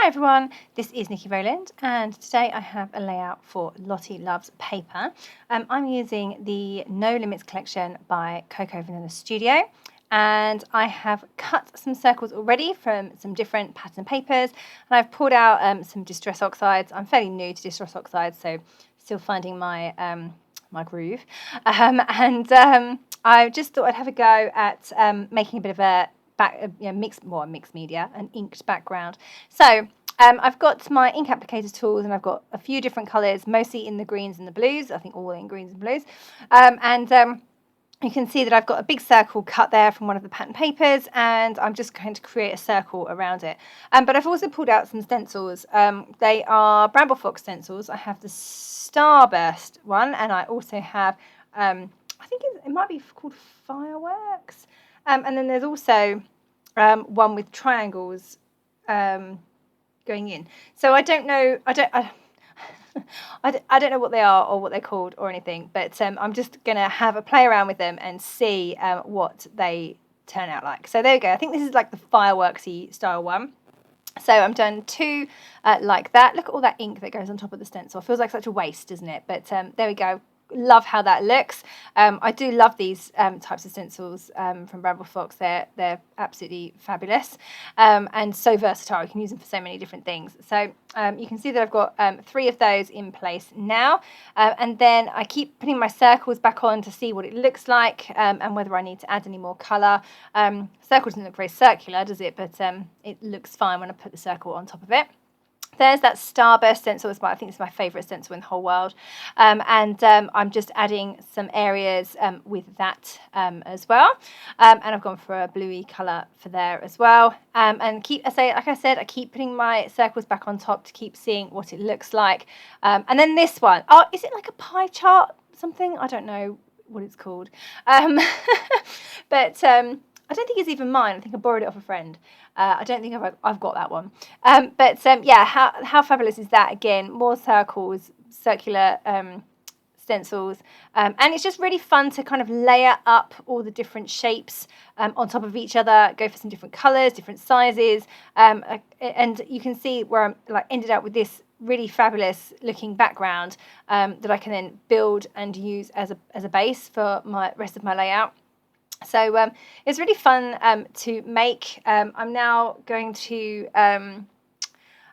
Hi everyone, this is Nikki Rowland and today I have a layout for Lottie Loves Paper. I'm using the No Limits collection by Cocoa Vanilla Studio, and I have cut some circles already from some different pattern papers, and I've pulled out some Distress Oxides. I'm fairly new to Distress Oxides, so still finding my my groove, I just thought I'd have a go at making a bit of a mixed media, an inked background. So I've got my ink applicator tools, and I've got a few different colours, mostly in the greens and the blues. I think all in greens and blues. You can see that I've got a big circle cut there from one of the pattern papers, and I'm just going to create a circle around it. But I've also pulled out some stencils. They are Bramble Fox Stencils. I have the Starburst one, and I also have, I think it might be called Fireworks. And then there's also one with triangles going in. So I don't know. I don't know what they are or what they're called or anything. But I'm just gonna have a play around with them and see what they turn out like. So there we go. I think this is like the fireworksy style one. So I'm done two like that. Look at all that ink that goes on top of the stencil. Feels like such a waste, doesn't it? But there we go. Love how that looks. I do love these types of stencils from Bramble Fox. They're absolutely fabulous and so versatile. You can use them for so many different things. So you can see that I've got 3 of those in place now, and then I keep putting my circles back on to see what it looks like and whether I need to add any more colour. Circle doesn't look very circular, does it? But it looks fine when I put the circle on top of it. There's that Starburst stencil. I think it's my favourite stencil in the whole world. I'm just adding some areas with that as well. And I've gone for a bluey colour for there as well. And like I said, I keep putting my circles back on top to keep seeing what it looks like. And then this one, is it like a pie chart something? I don't know what it's called. But I don't think it's even mine. I think I borrowed it off a friend. I don't think I've got that one. Yeah, how fabulous is that? Again, more circles, circular stencils. And it's just really fun to kind of layer up all the different shapes on top of each other, go for some different colours, different sizes. And you can see where I'm ended up with this really fabulous looking background that I can then build and use as a base for my rest of my layout. So it's really fun to make. I'm now going to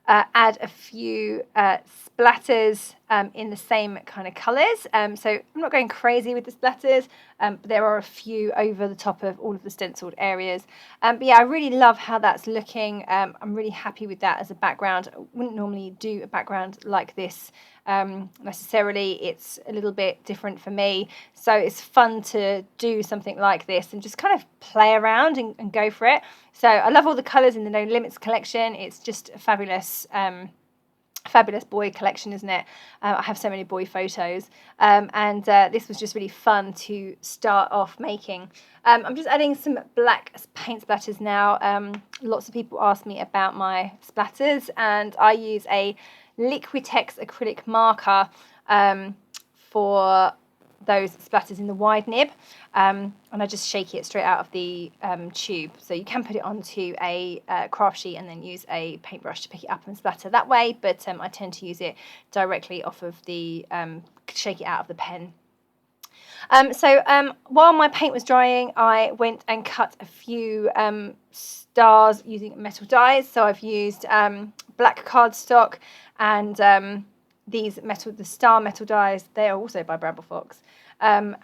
add a few splatters in the same kind of colours. So I'm not going crazy with the splatters, but there are a few over the top of all of the stenciled areas. But yeah, I really love how that's looking. I'm really happy with that as a background. I wouldn't normally do a background like this necessarily. It's a little bit different for me. So it's fun to do something like this and just kind of play around and go for it. So I love all the colours in the No Limits collection. It's just a fabulous boy collection, isn't it? I have so many boy photos, and this was just really fun to start off making. I'm just adding some black paint splatters now. Lots of people ask me about my splatters, and I use a Liquitex acrylic marker for those splatters in the wide nib, and I just shake it straight out of the tube. So you can put it onto a craft sheet and then use a paintbrush to pick it up and splatter that way, but I tend to use it directly off of the shake it out of the pen. While my paint was drying, I went and cut a few stars using metal dies. So I've used black cardstock and the star metal dies. They are also by Bramble Fox. Yeah,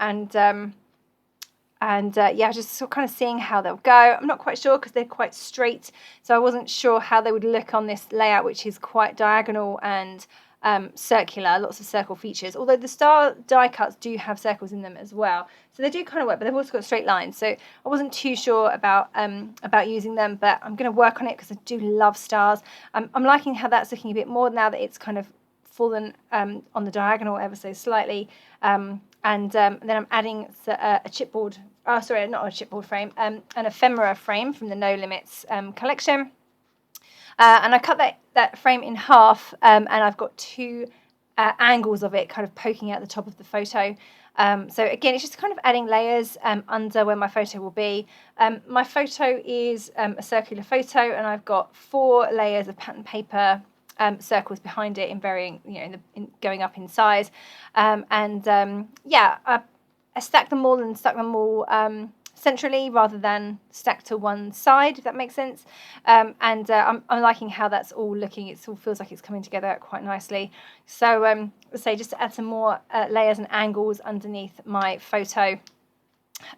just sort of kind of seeing how they'll go. I'm not quite sure because they're quite straight, so I wasn't sure how they would look on this layout, which is quite diagonal and circular, lots of circle features, although the star die cuts do have circles in them as well, so they do kind of work, but they've also got straight lines, so I wasn't too sure about using them, but I'm going to work on it because I do love stars. I'm liking how that's looking a bit more now that it's kind of fallen on the diagonal ever so slightly, and then I'm adding a chipboard, sorry, not a chipboard frame, an ephemera frame from the No Limits collection. And I cut that frame in half, and I've got 2 angles of it kind of poking out the top of the photo. So again, it's just kind of adding layers under where my photo will be. My photo is a circular photo, and I've got 4 layers of pattern paper circles behind it in varying, going up in size. Yeah, I stacked them all and stuck them all centrally rather than stacked to one side, if that makes sense. I'm liking how that's all looking. It all feels like it's coming together quite nicely. So just to add some more layers and angles underneath my photo,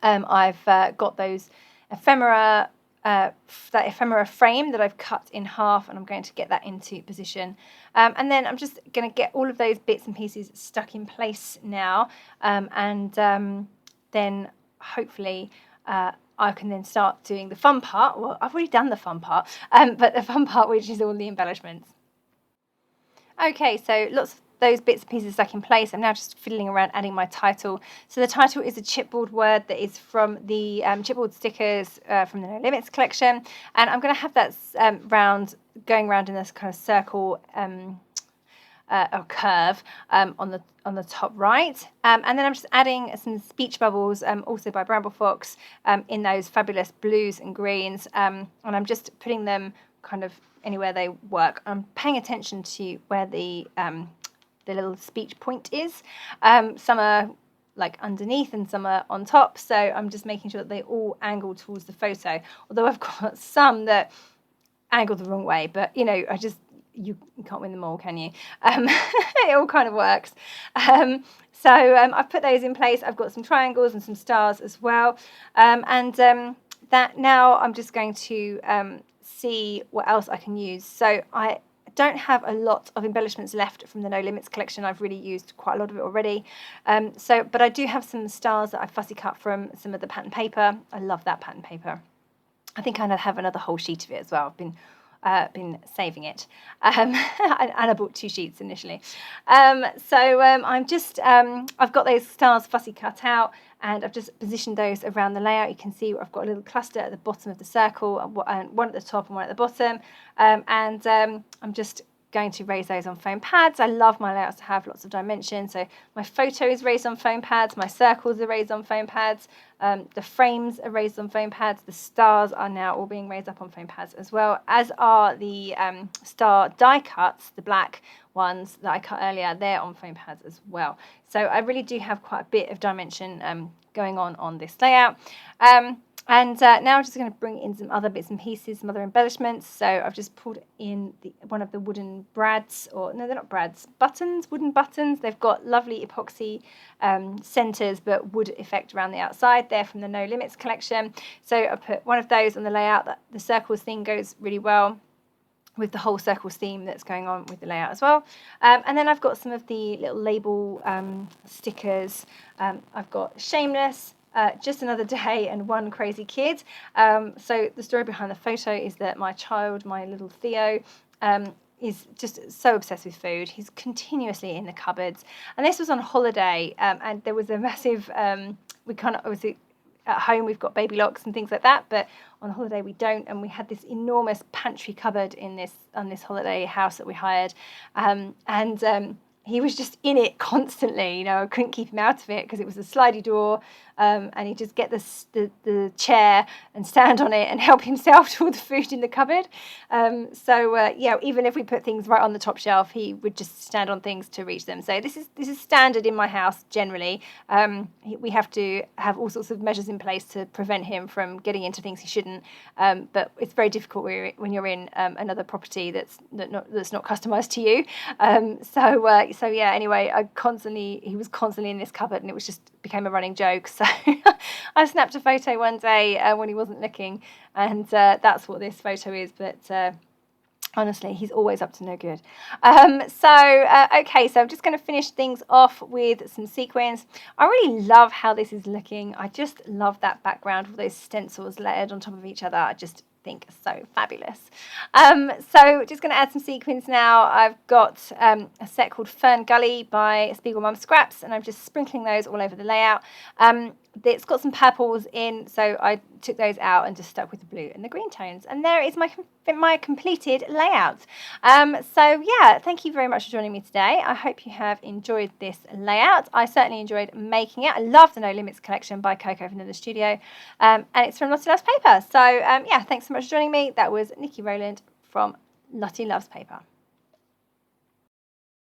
I've got those ephemera, that ephemera frame that I've cut in half, and I'm going to get that into position. And then I'm just going to get all of those bits and pieces stuck in place now, then hopefully I can then start doing the fun part. Well, I've already done the fun part, but the fun part, which is all the embellishments. Okay, so lots of those bits and pieces stuck in place. I'm now just fiddling around adding my title. So the title is a chipboard word that is from the chipboard stickers from the No Limits collection, and I'm going to have that going round in this kind of circle or curve on the top right, and then I'm just adding some speech bubbles, also by Bramble Fox, in those fabulous blues and greens, and I'm just putting them kind of anywhere they work. I'm paying attention to where the little speech point is. Some are like underneath and some are on top, so I'm just making sure that they all angle towards the photo, although I've got some that angle the wrong way, but you can't win them all, can you? It all kind of works. So I've put those in place. I've got some triangles and some stars as well, that now I'm just going to see what else I can use. So I don't have a lot of embellishments left from the No Limits collection. I've really used quite a lot of it already. But I do have some stars that I fussy cut from some of the pattern paper. I love that pattern paper. I think I have another whole sheet of it as well. I've been saving it, and I bought 2 sheets initially. I've got those stars fussy cut out, and I've just positioned those around the layout. You can see I've got a little cluster at the bottom of the circle, and one at the top and one at the bottom, I'm just going to raise those on foam pads. I love my layouts to have lots of dimension, so my photo is raised on foam pads, my circles are raised on foam pads, the frames are raised on foam pads, the stars are now all being raised up on foam pads as well, as are the star die cuts, the black ones that I cut earlier, they're on foam pads as well. So I really do have quite a bit of dimension going on this layout. Now I'm just going to bring in some other bits and pieces, some other embellishments. So I've just pulled in one of the wooden brads, or no, they're not brads, wooden buttons. They've got lovely epoxy centres, but wood effect around the outside. They're from the No Limits collection. So I put one of those on the layout. That the circles thing goes really well with the whole circles theme that's going on with the layout as well. And then I've got some of the little label stickers. I've got Shameless, Just Another Day, and One Crazy Kid. So the story behind the photo is that my child, my little Theo, is just so obsessed with food. He's continuously in the cupboards. And this was on holiday, and there was a massive, we kind of, obviously, at home we've got baby locks and things like that, but on holiday we don't, and we had this enormous pantry cupboard on this holiday house that we hired, he was just in it constantly. I couldn't keep him out of it because it was a slidey door, and he'd just get the chair and stand on it and help himself to all the food in the cupboard. Even if we put things right on the top shelf, he would just stand on things to reach them. So this is standard in my house generally. We have to have all sorts of measures in place to prevent him from getting into things he shouldn't. But it's very difficult when you're in another property that's not customized to you. Anyway, he was constantly in this cupboard, and it became a running joke. So I snapped a photo one day when he wasn't looking, and that's what this photo is. But honestly, he's always up to no good. So I'm just going to finish things off with some sequins. I really love how this is looking. I just love that background with those stencils layered on top of each other. I just think so fabulous. Just going to add some sequins now. I've got a set called Fern Gully by Spiegel Mum Scraps, and I'm just sprinkling those all over the layout. It's got some purples in, so I took those out and just stuck with the blue and the green tones. And there is my completed layout. So yeah, thank you very much for joining me today. I hope you have enjoyed this layout. I certainly enjoyed making it. I love the No Limits collection by Coco Vanilla Studio, and it's from Lottie Loves Paper. So yeah, thanks so much for joining me. That was Nikki Rowland from Lottie Loves Paper.